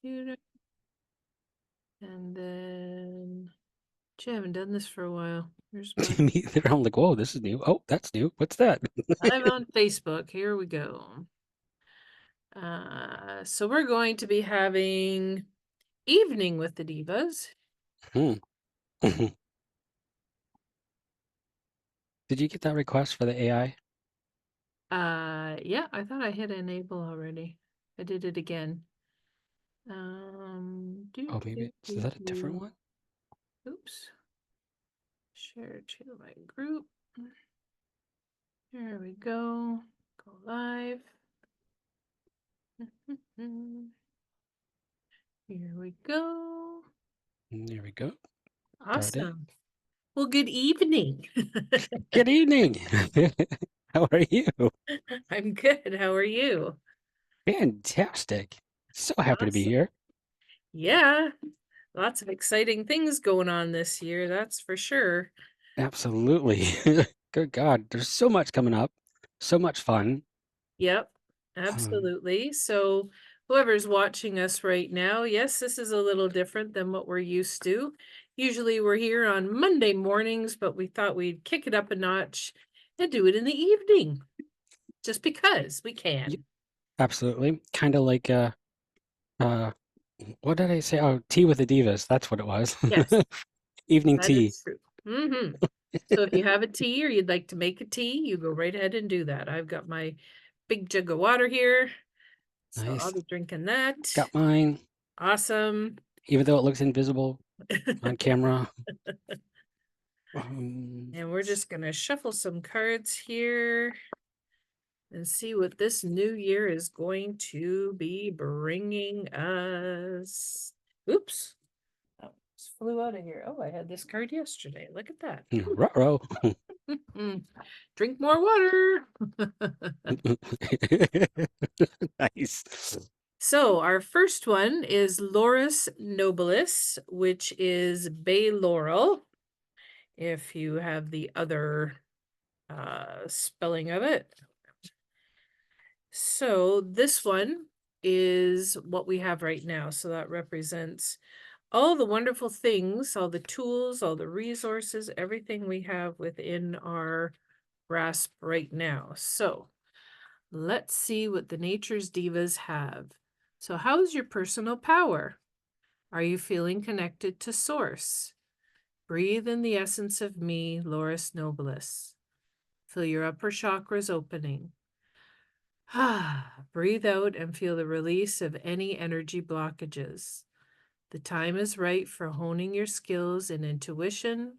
computer. And then, gee, I haven't done this for a while. Here's my, They're all like, whoa, this is new. Oh, that's new. What's that? I'm on Facebook. Here we go. So we're going to be having Evening with the Divas. Hmm. Did you get that request for the AI? Yeah, I thought I hit enable already. I did it again. Oh, maybe is that a different one? Oops. Share to my group. There we go. Go live. Here we go. There we go. Started. Awesome. Well, good evening. Good evening. How are you? I'm good. How are you? Fantastic. So happy to be Awesome. here. Yeah, lots of exciting things going on this year, that's for sure. Absolutely. Good God, there's so much coming up. So much fun. Yep, Um, absolutely. So, whoever's watching us right now, yes, this is a little different than what we're used to. Usually we're here on Monday mornings, but we thought we'd kick it up a notch and do it in the evening, just because we y- can. absolutely. Kind of like uh what did I say? Oh, tea with the divas. That's what it was. Yes, Evening that tea. is true. So if you have a tea or you'd like to make a tea, you go right ahead and do that. I've got my big jug of water here, so I'll Nice. be drinking that. Got mine, Awesome. even though it looks invisible on camera. Um, And we're just gonna shuffle some cards here and see what this new year is going to be bringing us. Oops. Oh, just flew out of here. Oh, I had this card yesterday. Look at that. ruh-roh. Drink more water. Nice. So our first one is Laurus Nobilis, which is bay laurel. If you have the other spelling of it. So this one is what we have right now. So that represents all the wonderful things, all the tools, all the resources, everything we have within our grasp right now. So let's see what the Nature's Divas have. So how's your personal power? Are you feeling connected to source? Breathe in the essence of me, Laurus Nobilis. Feel your upper chakras opening. Breathe out and feel the release of any energy blockages. The time is right for honing your skills in intuition,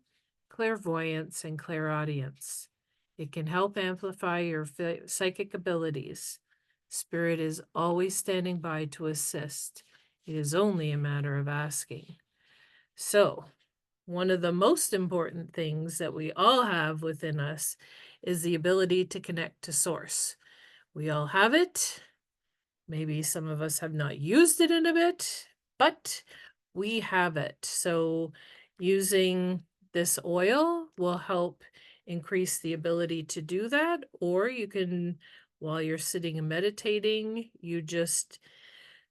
clairvoyance, and clairaudience. It can help amplify your psychic abilities. Spirit is always standing by to assist. It is only a matter of asking. So, one of the most important things that we all have within us is the ability to connect to source. We all have it. Maybe some of us have not used it in a bit, but we have it. So using this oil will help increase the ability to do that. Or you can, while you're sitting and meditating, you just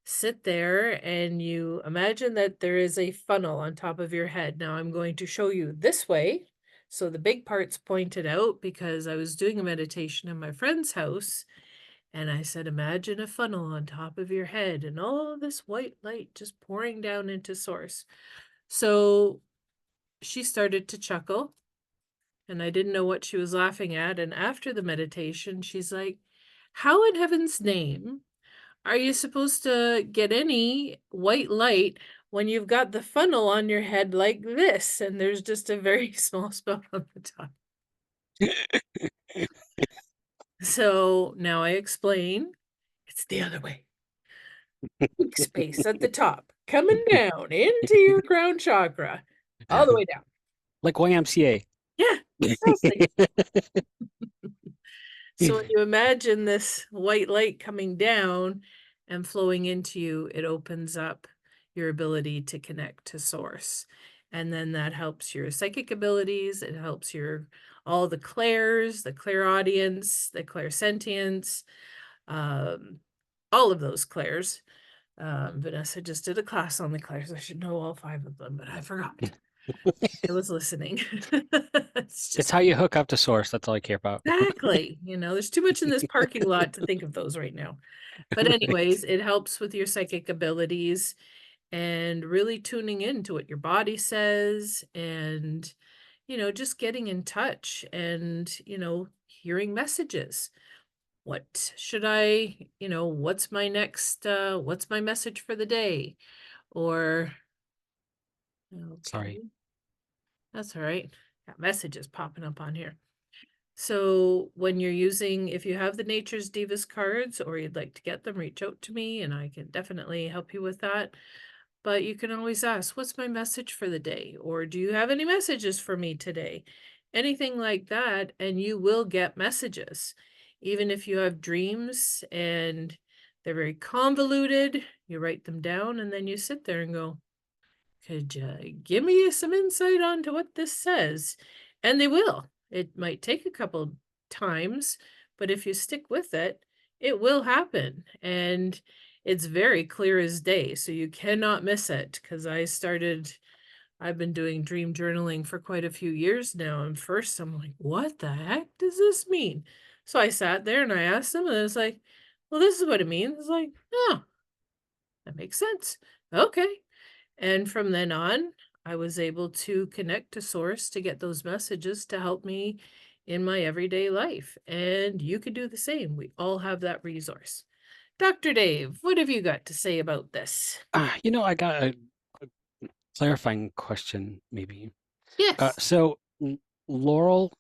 sit there and you imagine that there is a funnel on top of your head. Now I'm going to show you this way. So the big part's pointed out because I was doing a meditation in my friend's house and I said, imagine a funnel on top of your head and all this white light just pouring down into source. So she started to chuckle and I didn't know what she was laughing at. And after the meditation, she's like, how in heaven's name are you supposed to get any white light when you've got the funnel on your head like this? And there's just a very small spot on the top. So now I explain it's the other way. Big space at the top, coming down into your crown chakra, all the way down. Like YMCA. Yeah, exactly. So when you imagine this white light coming down and flowing into you, it opens up your ability to connect to source. And then that helps your psychic abilities. It helps your all the clairs, the clairaudience, the clairsentience, um, all of those clairs. Vanessa just did a class on the clairs. I should know all 5 of them, but I forgot. I was listening. It's It's just how you hook up to source. That's all I care about. exactly, there's too much in this parking lot to think of those right now. But Right. anyways, it helps with your psychic abilities and really tuning into what your body says and, just getting in touch and, hearing messages. What should what's my message for the day? Or, Sorry. okay, that's all right. Got messages popping up on here. So when you're if you have the Nature's Divas cards or you'd like to get them, reach out to me and I can definitely help you with that. But you can always ask, what's my message for the day? Or do you have any messages for me today? Anything like that, and you will get messages. Even if you have dreams and they're very convoluted, you write them down and then you sit there and go, could you give me some insight onto what this says? And they will. It might take a couple times, but if you stick with it, it will happen. And it's very clear as day. So you cannot miss it because I've been doing dream journaling for quite a few years now. And first I'm like, what the heck does this mean? So I sat there and I asked them, and it's like, well, this is what it means. It's like, oh, that makes sense. Okay. And from then on, I was able to connect to source to get those messages to help me in my everyday life. And you could do the same. We all have that resource. Dr. Dave, what have you got to say about this? I got a clarifying question, maybe. Yes, So laurel,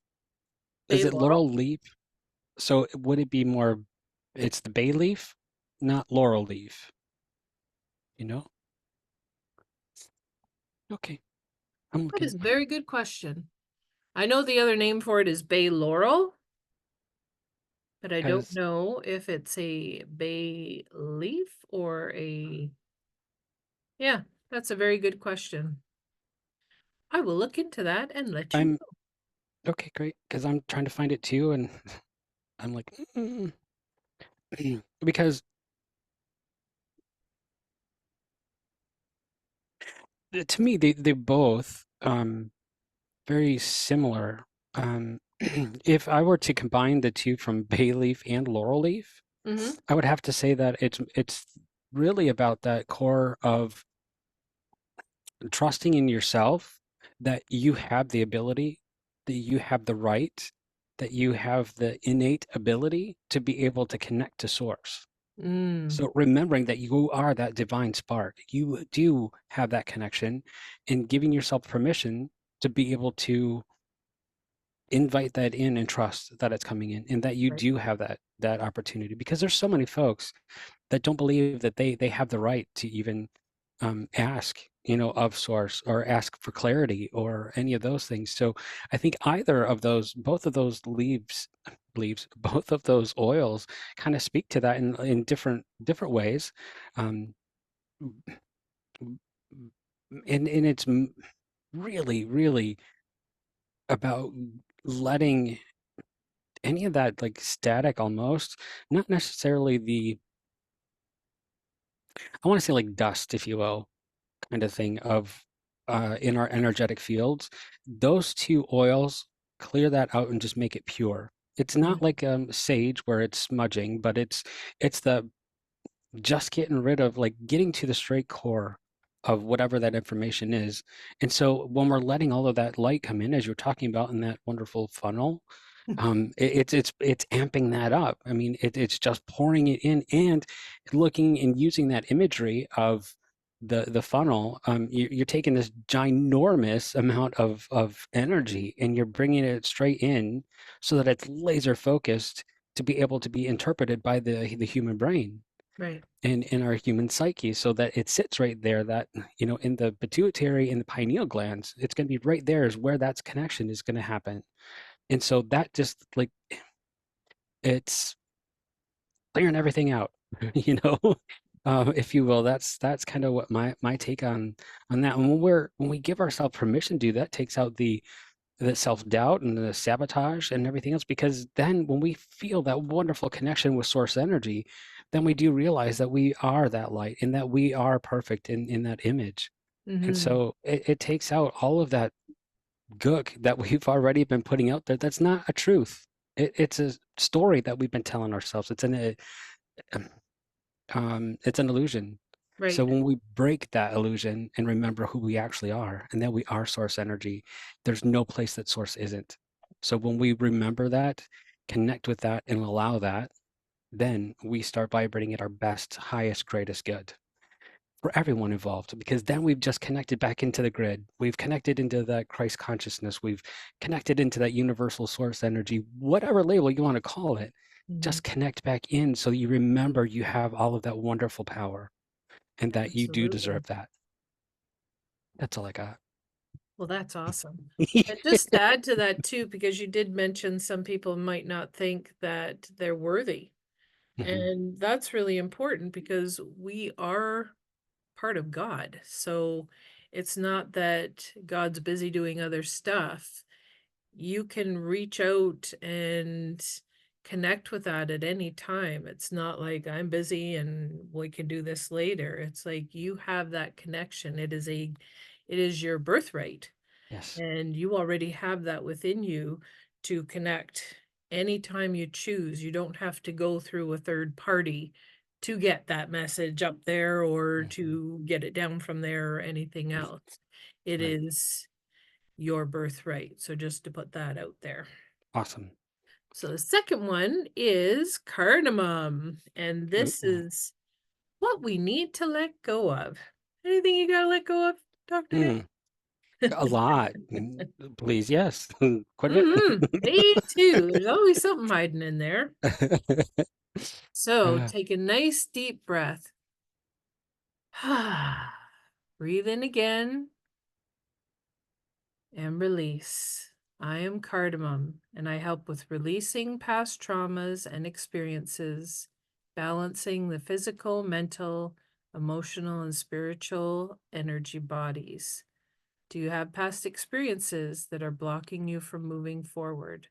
is Bay it Laurel. laurel leaf? So would it be more, it's the bay leaf, not laurel leaf, you know? Okay, I'm That is looking. a very good question. I know the other name for it is Bay Laurel, but I don't Because know if it's a bay leaf or yeah, that's a very good question. I will look into that and let you I'm, know. okay, great. Because I'm trying to find it too, and I'm like, because to me, they both very similar. If I were to combine the two from bay leaf and laurel leaf, Mm-hmm. I would have to say that it's really about that core of trusting in yourself, that you have the ability, that you have the right, that you have the innate ability to be able to connect to source. Mm, So remembering that you are that divine spark, you do have that connection, and giving yourself permission to be able to invite that in and trust that it's coming in, and that you right. do have that opportunity, because there's so many folks that don't believe that they have the right to even ask, of source, or ask for clarity or any of those things. So I think either of those, both of those both of those oils kind of speak to that in different ways. Um, and it's really, really about letting any of that like static, almost not necessarily the, I want to say like dust, if you will, kind of thing of in our energetic fields, those two oils clear that out and just make it pure. It's Mm, not like sage where it's smudging, but it's the just getting rid of, like, getting to the straight core of whatever that information is. And so when we're letting all of that light come in, as you're talking about in that wonderful funnel, it's amping that up. I mean, it's just pouring it in, and looking and using that imagery of the funnel. You're taking this ginormous amount of energy and you're bringing it straight in, so that it's laser focused to be able to be interpreted by the human brain right. and in our human psyche, so that it sits right there, that in the pituitary and the pineal glands, it's going to be right there is where that connection is going to happen. And so that just like, it's clearing everything out, you know, if you will. That's kind of what my take on that. And when we give ourselves permission to do that, takes out the self-doubt and the sabotage and everything else, because then when we feel that wonderful connection with source energy, then we do realize that we are that light and that we are perfect in that image. And Mm-hmm. so it takes out all of that gook that we've already been putting out there. That's not a truth. It's a story that we've been telling ourselves. It's an illusion. So Right. when we break that illusion and remember who we actually are and that we are source energy, there's no place that source isn't. So when we remember that, connect with that, and allow that, then we start vibrating at our best, highest, greatest good for everyone involved, because then we've just connected back into the grid. We've connected into that Christ consciousness. We've connected into that universal source energy, whatever label you want to call it. Mm-hmm. Just connect back in so you remember you have all of that wonderful power and that you do Absolutely. deserve that. That's all I got. Well, that's awesome. And just to add to that too, because you did mention some people might not think that they're worthy. Hmm. And that's really important because we are part of God. So it's not that God's busy doing other stuff. You can reach out and connect with that at any time. It's not like I'm busy and we can do this later. It's like you have that connection. It is your birthright. Yes. And you already have that within you to connect anytime you choose. You don't have to go through a third party to get that message up there or Hmm. to get it down from there or anything else. It Right. is your birthright. So just to put that out there. Awesome. So the second one is cardamom. And this Ooh. is what we need to let go of. Anything you got to let go of, Dr. Dave? Mm, a lot. Please, yes. Quite a Me too. There's always something hiding in there. bit. So Uh, take a nice deep breath. Breathe in again and release. I am Cardamom, and I help with releasing past traumas and experiences, balancing the physical, mental, emotional, and spiritual energy bodies. Do you have past experiences that are blocking you from moving forward?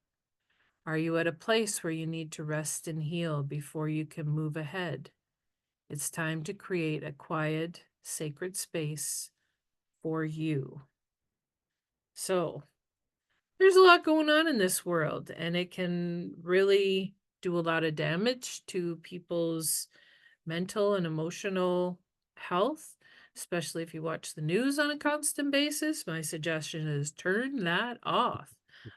Are you at a place where you need to rest and heal before you can move ahead? It's time to create a quiet, sacred space for you. So, there's a lot going on in this world, and it can really do a lot of damage to people's mental and emotional health, especially if you watch the news on a constant basis. My suggestion is turn that off.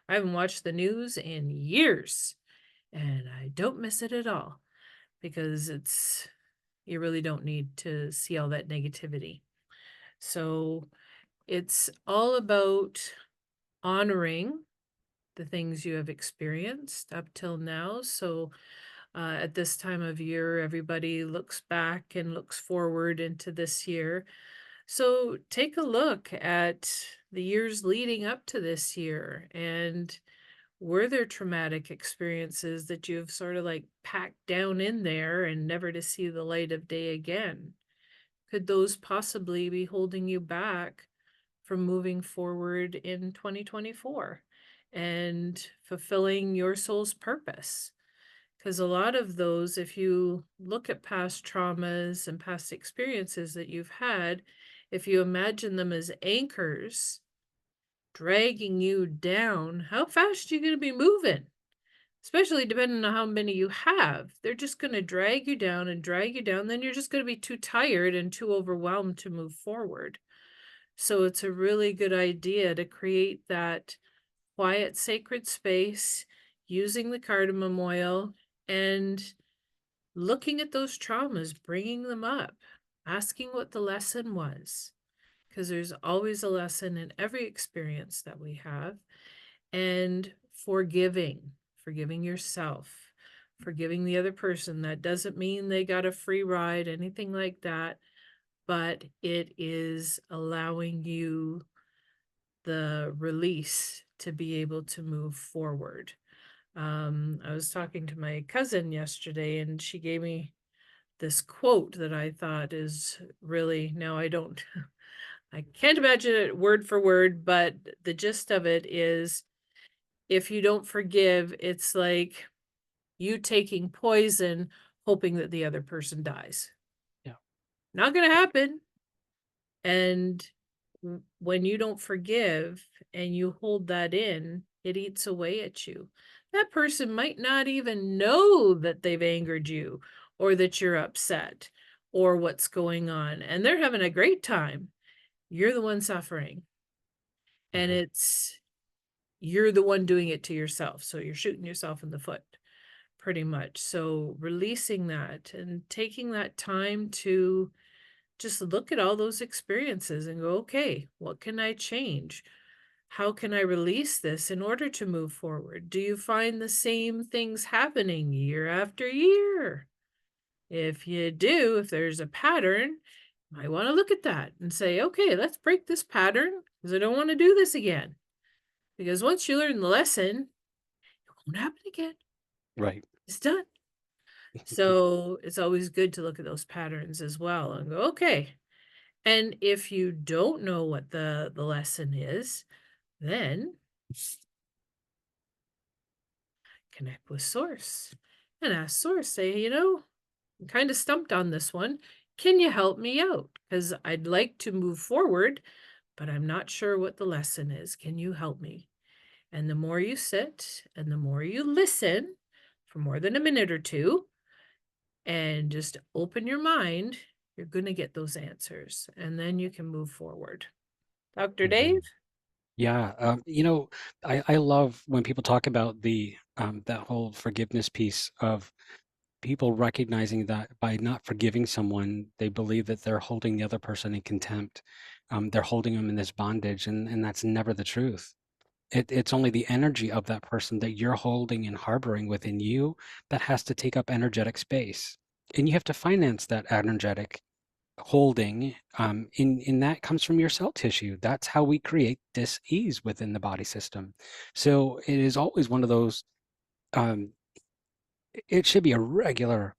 I haven't watched the news in years, and I don't miss it at all because you really don't need to see all that negativity. So it's all about honoring the things you have experienced up till now. So at this time of year, everybody looks back and looks forward into this year. So take a look at the years leading up to this year, and were there traumatic experiences that you've sort of like packed down in there and never to see the light of day again? Could those possibly be holding you back from moving forward in 2024 and fulfilling your soul's purpose? Because a lot of those, if you look at past traumas and past experiences that you've had, if you imagine them as anchors dragging you down, how fast are you going to be moving? Especially depending on how many you have. They're just going to drag you down and drag you down. Then you're just going to be too tired and too overwhelmed to move forward. So it's a really good idea to create that quiet, sacred space using the cardamom oil and looking at those traumas, bringing them up, asking what the lesson was, because there's always a lesson in every experience that we have, and forgiving yourself, forgiving the other person. That doesn't mean they got a free ride, anything like that, but it is allowing you the release to be able to move forward. I was talking to my cousin yesterday, and she gave me this quote that I thought is really, now I don't, I can't imagine it word for word, but the gist of it is if you don't forgive, it's like you taking poison hoping that the other person dies. Yeah. Not going to happen. And when you don't forgive and you hold that in, it eats away at you. That person might not even know that they've angered you or that you're upset or what's going on. And they're having a great time. You're the one suffering. And Mhm. you're the one doing it to yourself. So you're shooting yourself in the foot pretty much. So releasing that and taking that time to just look at all those experiences and go, okay, what can I change? How can I release this in order to move forward? Do you find the same things happening year after year? If you do, if there's a pattern, you might want to look at that and say, okay, let's break this pattern because I don't want to do this again. Because once you learn the lesson, it won't happen again. Right. It's done. So it's always good to look at those patterns as well and go, okay. And if you don't know what the lesson is, then connect with source and ask source, say, I'm kind of stumped on this one. Can you help me out? Because I'd like to move forward, but I'm not sure what the lesson is. Can you help me? And the more you sit and the more you listen for more than a minute or two and just open your mind, you're going to get those answers and then you can move forward. Dr. Dave? Mhm. Yeah, I love when people talk about the that whole forgiveness piece of people recognizing that by not forgiving someone, they believe that they're holding the other person in contempt. They're holding them in this bondage, and that's never the truth. It's only the energy of that person that you're holding and harboring within you that has to take up energetic space. And you have to finance that energetic holding, in that comes from your cell tissue. That's how we create this ease within the body system. So it is always one of those, um, it should be a regular,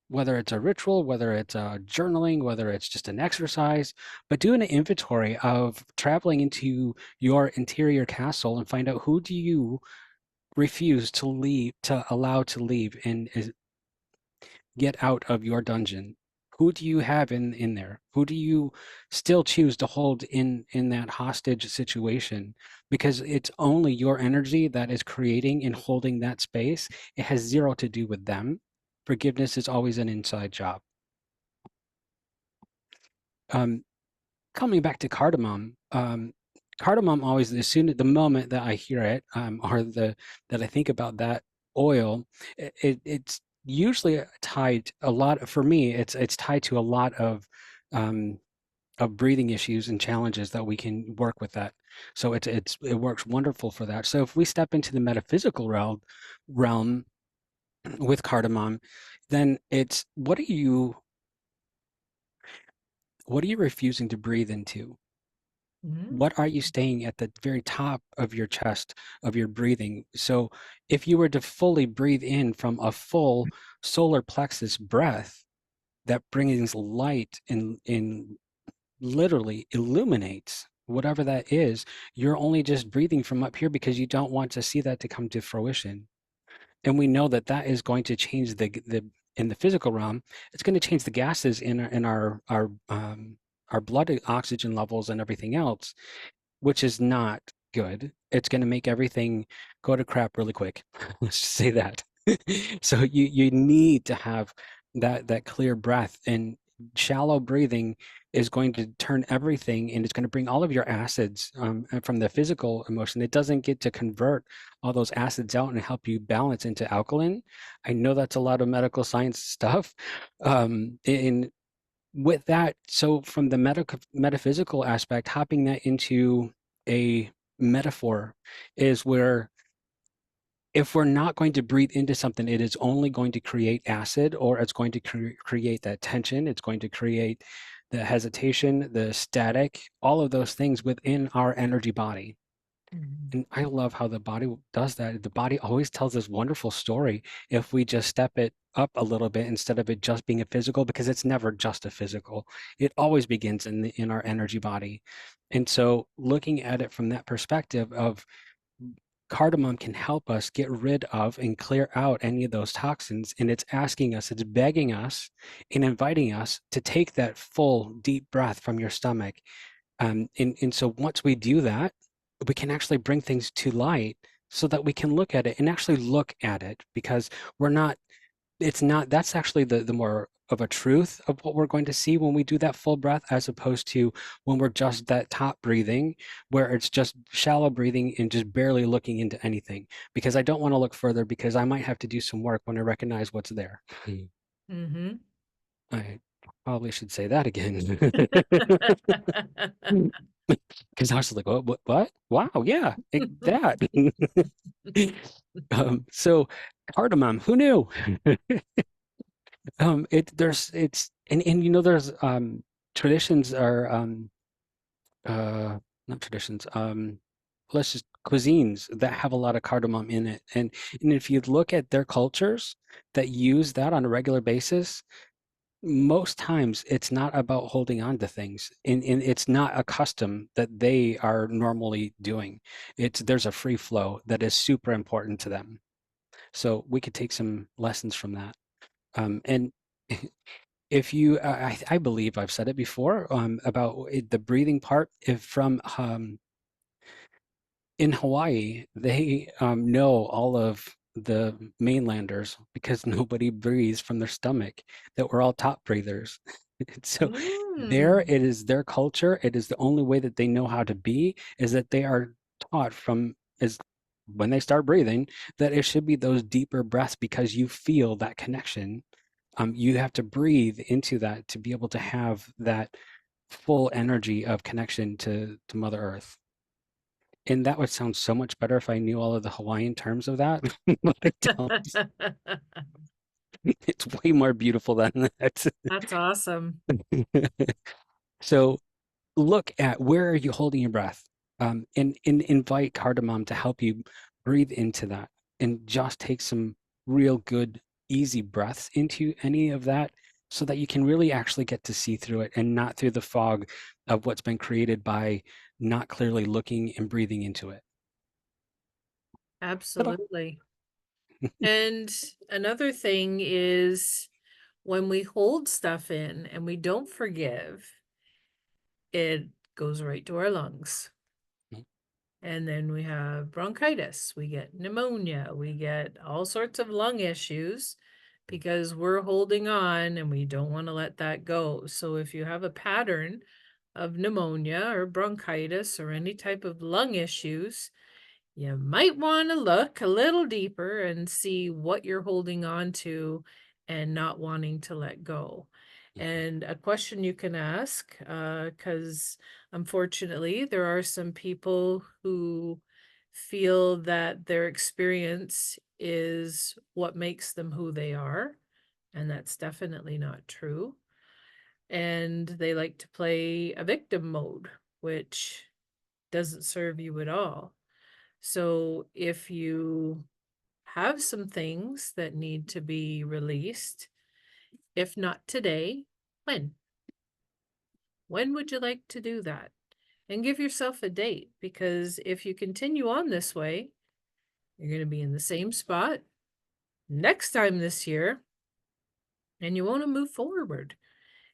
whether it's a ritual, whether it's journaling, whether it's just an exercise, but do an inventory of traveling into your interior castle and find out who do you refuse to leave, to allow to leave, and get out of your dungeon. Who do you have in there? Who do you still choose to hold in that hostage situation? Because it's only your energy that is creating and holding that space. It has zero to do with them. Forgiveness is always an inside job. Um, Coming back to cardamom, cardamom always, as soon as the moment that I hear it, or the that I think about that oil, it's usually tied a lot for me. It's tied to a lot um, of breathing issues and challenges that we can work with that. So it works wonderful for that. So if we step into the metaphysical realm with cardamom, then it's what are you refusing to breathe into? Mm. What are you staying at the very top of your chest of your breathing? So if you were to fully breathe in from a full solar plexus breath that brings light and literally illuminates whatever that is, you're only just breathing from up here because you don't want to see that to come to fruition. And we know that that is going to change the in the physical realm. It's going to change the gases in our blood oxygen levels and everything else, which is not good. It's going to make everything go to crap really quick. Let's just say that. So you need to have that clear breath, and shallow breathing is going to turn everything, and it's going to bring all of your acids, from the physical emotion. It doesn't get to convert all those acids out and help you balance into alkaline. I know that's a lot of medical science stuff. And with that, so from the metaphysical aspect, hopping that into a metaphor is where if we're not going to breathe into something, it is only going to create acid, or it's going to create that tension. It's going to create the hesitation, the static, all of those things within our energy body. Mhm. And I love how the body does that. The body always tells this wonderful story if we just step it up a little bit instead of it just being a physical, because it's never just a physical. It always begins in our energy body. And so looking at it from that perspective of cardamom can help us get rid of and clear out any of those toxins. And it's asking us, it's begging us and inviting us to take that full deep breath from your stomach. And so once we do that, we can actually bring things to light so that we can look at it and actually look at it, because we're not, it's not, that's actually the more of a truth of what we're going to see when we do that full breath, as opposed to when we're just that top breathing, where it's just shallow breathing and just barely looking into anything. Because I don't want to look further, because I might have to do some work when I recognize what's there. Mm-hmm. I probably should say that again. Because I was like, what? Wow, yeah, that. So cardamom, who knew? It's and there's traditions are uh not traditions, let's just cuisines that have a lot of cardamom in it. And if you look at their cultures that use that on a regular basis, most times it's not about holding on to things, and it's not a custom that they are normally doing. There's a free flow that is super important to them. So we could take some lessons from that. And if you, I believe I've said it before, about the breathing part. If from in Hawaii, they know all of the mainlanders because nobody breathes from their stomach, that we're all top breathers. So there, Mm. it is their culture. It is the only way that they know how to be, is that they are taught from is when they start breathing, that it should be those deeper breaths, because you feel that connection. You have to breathe into that to be able to have that full energy of connection to Mother Earth. And that would sound so much better if I knew all of the Hawaiian terms of that, but I don't. It's way more beautiful than that. That's awesome. So look at, where are you holding your breath? And invite cardamom to help you breathe into that, and just take some real good, easy breaths into any of that, so that you can really actually get to see through it, and not through the fog of what's been created by not clearly looking and breathing into it. Ta-da. Absolutely. And another thing is, when we hold stuff in and we don't forgive, it goes right to our lungs. And then we have bronchitis, we get pneumonia, we get all sorts of lung issues because we're holding on and we don't want to let that go. So if you have a pattern of pneumonia or bronchitis or any type of lung issues, you might want to look a little deeper and see what you're holding on to and not wanting to let go. And a question you can ask, because unfortunately, there are some people who feel that their experience is what makes them who they are, and that's definitely not true. And they like to play a victim mode, which doesn't serve you at all. So if you have some things that need to be released, if not today, when? When would you like to do that? And give yourself a date, because if you continue on this way, you're going to be in the same spot next time this year, and you want to move forward.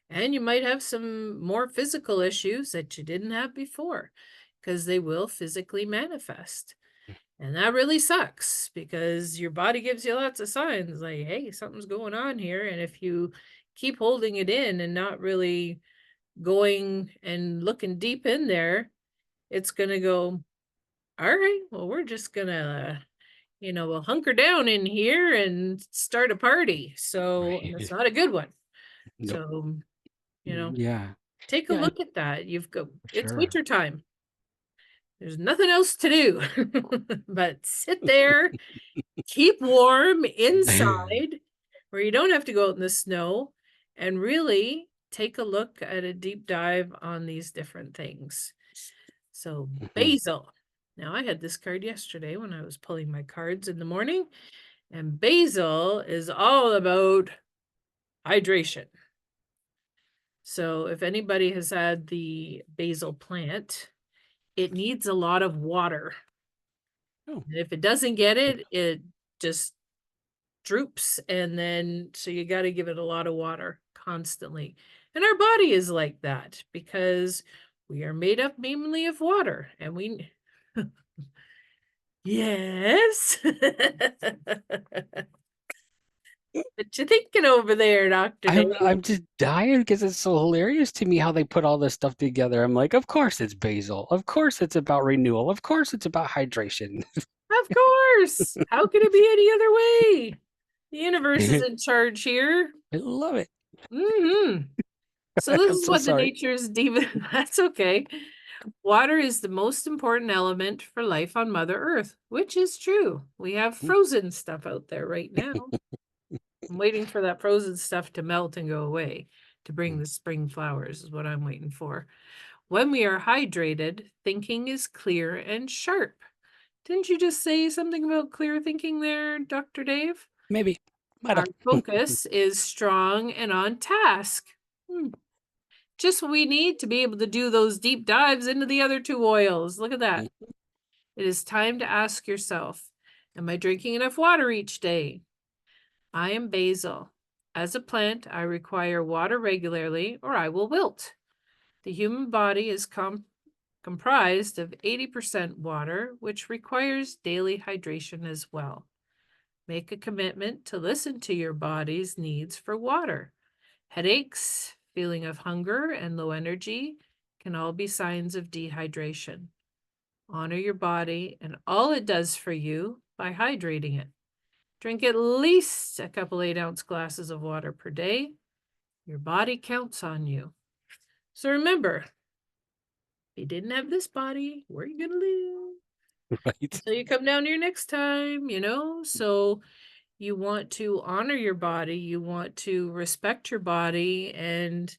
And you might have some more physical issues that you didn't have before, because they will physically manifest. And that really sucks, because your body gives you lots of signs like, hey, something's going on here. And if you keep holding it in and not really going and looking deep in there, it's going to go, all right, well, we're just going to, we'll hunker down in here and start a party. So, and it's Right. not a good one. Nope. So, you know, Yeah. take a Yeah, look at that. You've got, for it's sure. winter time. There's nothing else to do but sit there, keep warm inside where you don't have to go out in the snow, and really take a look at a deep dive on these different things. So Mhm. basil. Now I had this card yesterday when I was pulling my cards in the morning, and basil is all about hydration. So if anybody has had the basil plant, it needs a lot of water. Oh, And if it doesn't get it, it just droops. And then, so you got to give it a lot of water constantly. And our body is like that because we are made up mainly of water. And we, yes. What you thinking over there, Dr. Dave? I'm just dying because it's so hilarious to me how they put all this stuff together. I'm like, of course it's basil. Of course it's about renewal. Of course it's about hydration. Of course. How could it be any other way? The universe is I in charge here. love it. Hmm. So this I'm is so what the sorry. nature's diva. That's okay. Water is the most important element for life on Mother Earth, which is true. We have frozen stuff out there right now. I'm waiting for that frozen stuff to melt and go away to bring the spring flowers, is what I'm waiting for. When we are hydrated, thinking is clear and sharp. Didn't you just say something about clear thinking there, Dr. Dave? Maybe. Might Our have. focus is strong and on task. Just what we need to be able to do those deep dives into the other two oils. Look at that. It is time to ask yourself, am I drinking enough water each day? I am basil. As a plant, I require water regularly or I will wilt. The human body is comprised of 80% water, which requires daily hydration as well. Make a commitment to listen to your body's needs for water. Headaches, feeling of hunger, and low energy can all be signs of dehydration. Honor your body and all it does for you by hydrating it. Drink at least a couple 8-ounce glasses of water per day. Your body counts on you. So remember, if you didn't have this body, where are you going to live? Right. Until you come down here next time, you know? So you want to honor your body, you want to respect your body, and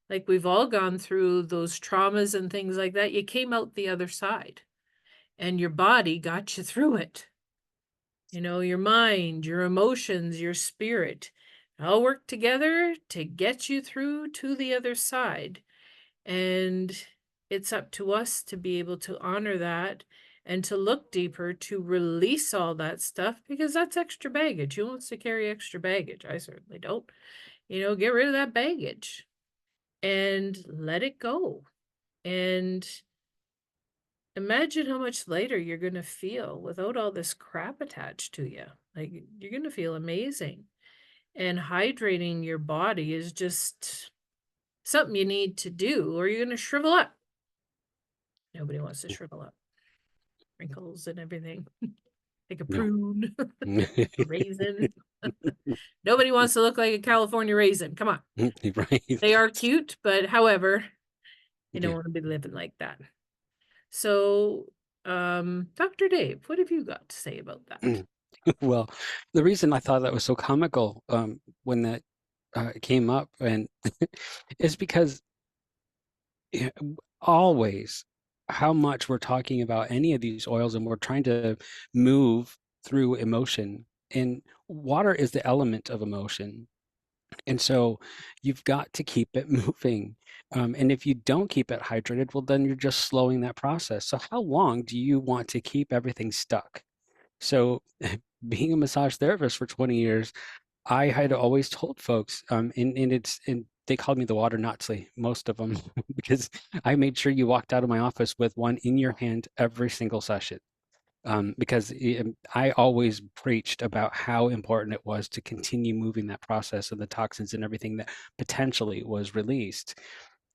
like we've all gone through those traumas and things like that, you came out the other side and your body got you through it. You know, your mind, your emotions, your spirit all work together to get you through to the other side. And it's up to us to be able to honor that and to look deeper to release all that stuff because that's extra baggage. Who wants to carry extra baggage? I certainly don't. You know, get rid of that baggage and let it go. And imagine how much lighter you're going to feel without all this crap attached to you. Like, you're going to feel amazing. And hydrating your body is just something you need to do, or you're going to shrivel up. Nobody wants to shrivel up. Wrinkles and everything. Like a No. prune, a raisin. Nobody wants to look like a California raisin. Come on. Right. They are cute, but however, you don't Yeah. want to be living like that. So, Dr. Dave, what have you got to say about that? Well, the reason I thought that was so comical when that came up and is because always how much we're talking about any of these oils and we're trying to move through emotion. And water is the element of emotion. And so you've got to keep it moving. And if you don't keep it hydrated, well, then you're just slowing that process. So how long do you want to keep everything stuck? So being a massage therapist for 20 years, I had always told folks, and they called me the water Nazi, most of them, because I made sure you walked out of my office with one in your hand every single session. Because I always preached about how important it was to continue moving that process of the toxins and everything that potentially was released.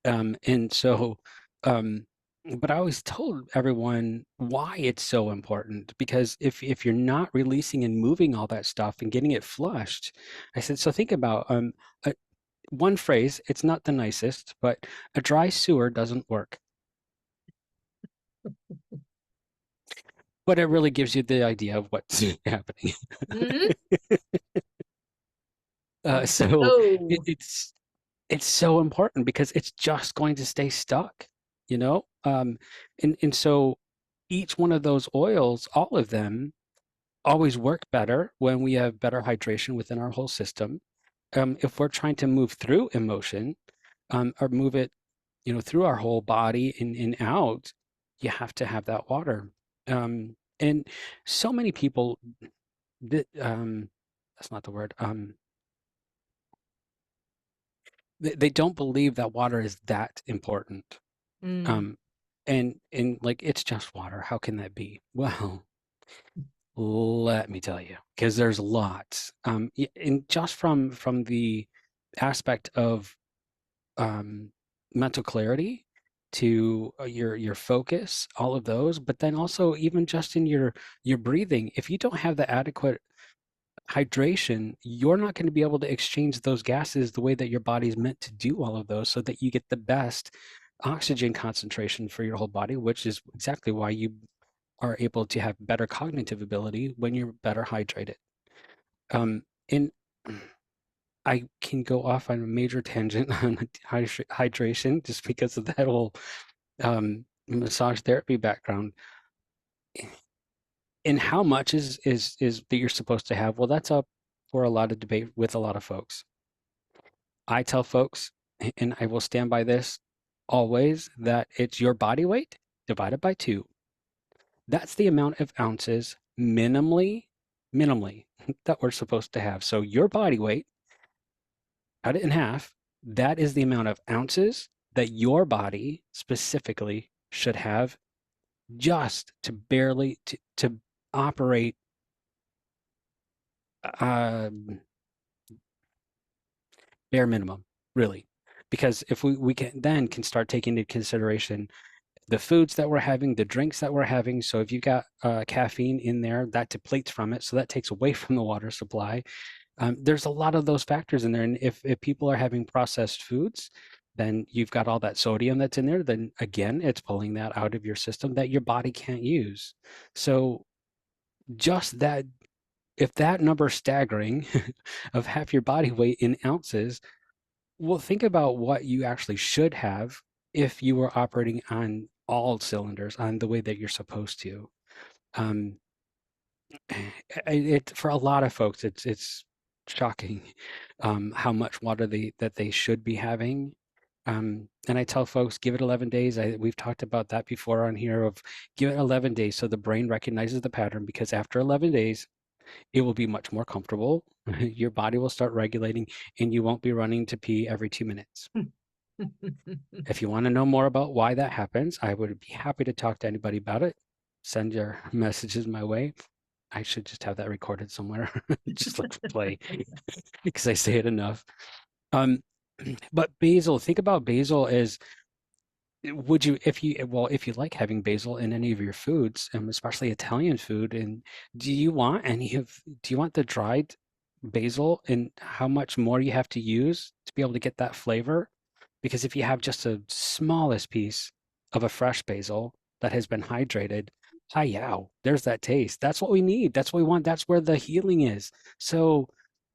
And so, but I always told everyone why it's so important because if you're not releasing and moving all that stuff and getting it flushed, I said, so think about one phrase. It's not the nicest, but a dry sewer doesn't work. But it really gives you the idea of what's happening. Mm-hmm. So Oh, it's so important because it's just going to stay stuck, you know? And so each one of those oils, all of them, always work better when we have better hydration within our whole system. If we're trying to move through emotion, or move it, through our whole body and out, you have to have that water. And so many people that that's not the word. They don't believe that water is that important. Mm, Um, and like it's just water. How can that be? Well, let me tell you, because there's lots. And just from the aspect of um, mental clarity to your focus, all of those, but then also even just in your breathing, if you don't have the adequate hydration, you're not going to be able to exchange those gases the way that your body's meant to do all of those so that you get the best oxygen concentration for your whole body, which is exactly why you are able to have better cognitive ability when you're better hydrated. And I can go off on a major tangent on hydration just because of that whole massage therapy background. And how much is that you're supposed to have? Well, that's up for a lot of debate with a lot of folks. I tell folks, and I will stand by this always, that it's your body weight divided by two. That's the amount of ounces minimally that we're supposed to have. So your body weight, cut it in half, that is the amount of ounces that your body specifically should have just to barely to operate um, bare minimum, really. Because if we can start taking into consideration the foods that we're having, the drinks that we're having. So if you've got caffeine in there, that depletes from it. So that takes away from the water supply. There's a lot of those factors in there. And if people are having processed foods, then you've got all that sodium that's in there. Then again, it's pulling that out of your system that your body can't use. So just that, if that number is staggering of half your body weight in ounces, well, think about what you actually should have if you were operating on all cylinders on the way that you're supposed to. Um, for a lot of folks, it's shocking how much water they should be having. And I tell folks, give it 11 days. We've talked about that before on here of give it 11 days so the brain recognizes the pattern because after 11 days, it will be much more comfortable. Your body will start regulating and you won't be running to pee every 2 minutes. If you want to know more about why that happens, I would be happy to talk to anybody about it. Send your messages my way. I should just have that recorded somewhere. Just let it play because I say it enough. Um, but basil, think about basil as would you if you like having basil in any of your foods, especially Italian food, and do you want the dried basil and how much more you have to use to be able to get that flavor? Because if you have just a smallest piece of a fresh basil that has been hydrated, hi yow, there's that taste. That's what we need. That's what we want. That's where the healing is. So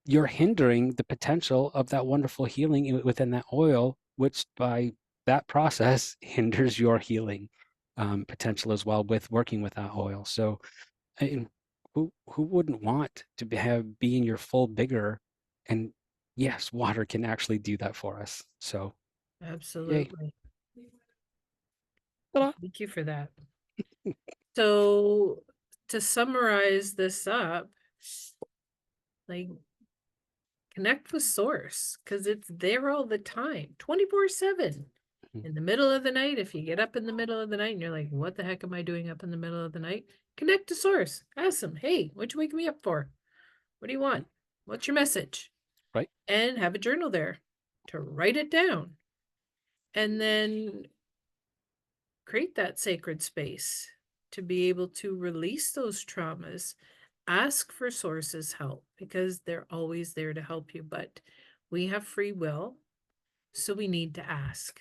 you're hindering the potential of that wonderful healing within that oil, which by that process hinders your healing potential as well with working with that oil. So, and who wouldn't want to be in your full vigor? And yes, water can actually do that for us. So, yay! absolutely. Ta-da. Thank you for that. So to summarize this up, like connect with source because it's there all the time, 24/7. Mhm. In the middle of the night, if you get up in the middle of the night and you're like, what the heck am I doing up in the middle of the night? Connect to source. Ask them, hey, what you waking me up for? What do you want? What's your message? Right? And have a journal there to write it down. And then create that sacred space to be able to release those traumas. Ask for sources help because they're always there to help you, but we have free will, so we need to ask.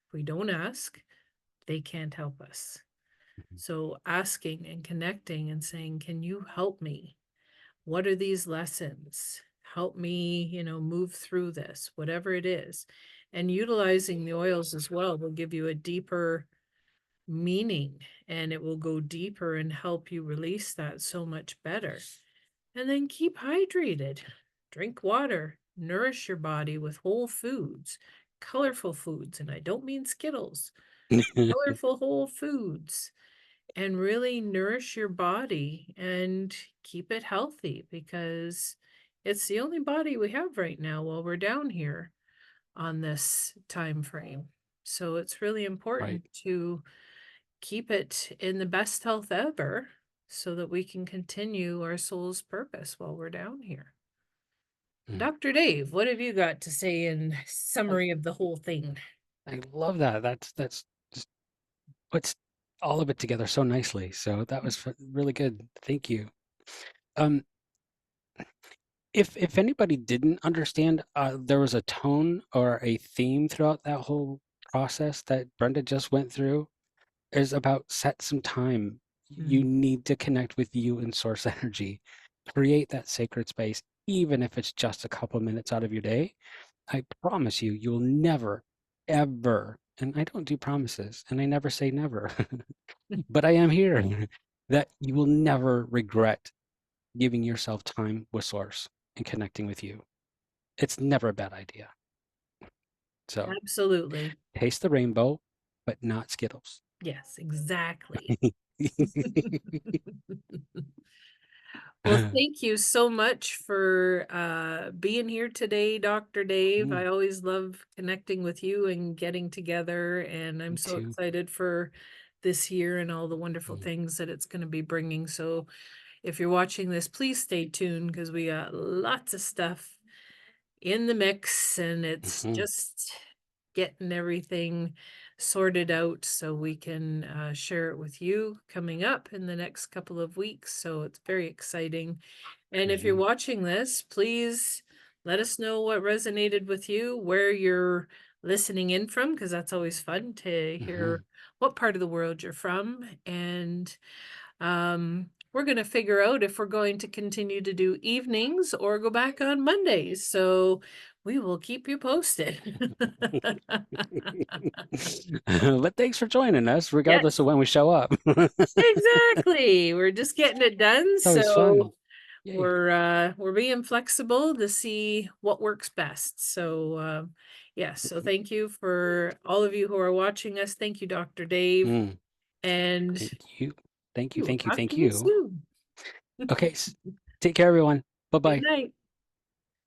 If we don't ask, they can't help us. Mhm. So asking and connecting and saying, can you help me? What are these lessons? Help me, move through this, whatever it is. And utilizing the oils as well will give you a deeper meaning and it will go deeper and help you release that so much better. And then keep hydrated, drink water, nourish your body with whole foods, colorful foods. And I don't mean Skittles, colorful whole foods. and really nourish your body and keep it healthy, because it's the only body we have right now while we're down here on this time frame. So it's really Right. important to keep it in the best health ever so that we can continue our soul's purpose while we're down here. Mm. Dr. Dave, what have you got to say in I, summary of the whole thing? I love that. That's just puts all of it together so nicely. So that was really good. Thank you. Um, if anybody didn't understand, there was a tone or a theme throughout that whole process that Brenda just went through is about set some time. You Mm. need to connect with you and source energy. Create that sacred space, even if it's just a couple minutes out of your day. I promise you, you'll never, ever, and I don't do promises and I never say never, but I am here, that you will never regret giving yourself time with source and connecting with you. It's never a bad idea. So Absolutely. taste the rainbow, but not Skittles. Yes, exactly. Well, thank you so much for being here today, Dr. Dave. Mm, I always love connecting with you and getting together, and I'm me so too. excited for this year and all the wonderful Mm, things that it's going to be bringing. So, if you're watching this, please stay tuned because we got lots of stuff in the mix, and it's mhm, just getting everything sorted out so we can share it with you coming up in the next couple of weeks. So it's very exciting. And if you're mhm, watching this, please let us know what resonated with you, where you're listening in from, because that's always fun to hear mhm. what part of the world you're from. And we're going to figure out if we're going to continue to do evenings or go back on Mondays. So we will keep you posted. But thanks for joining us, regardless Yes, of when we show up. exactly. We're just getting it done. It's always fun. So Yay. we're being flexible to see what works best. So yes, so thank you for all of you who are watching us. Thank you, Dr. Dave. Mm, And thank you. Thank we you. will Thank you. talk to Thank you you. soon. Okay. Take care, everyone. Bye Good bye. night.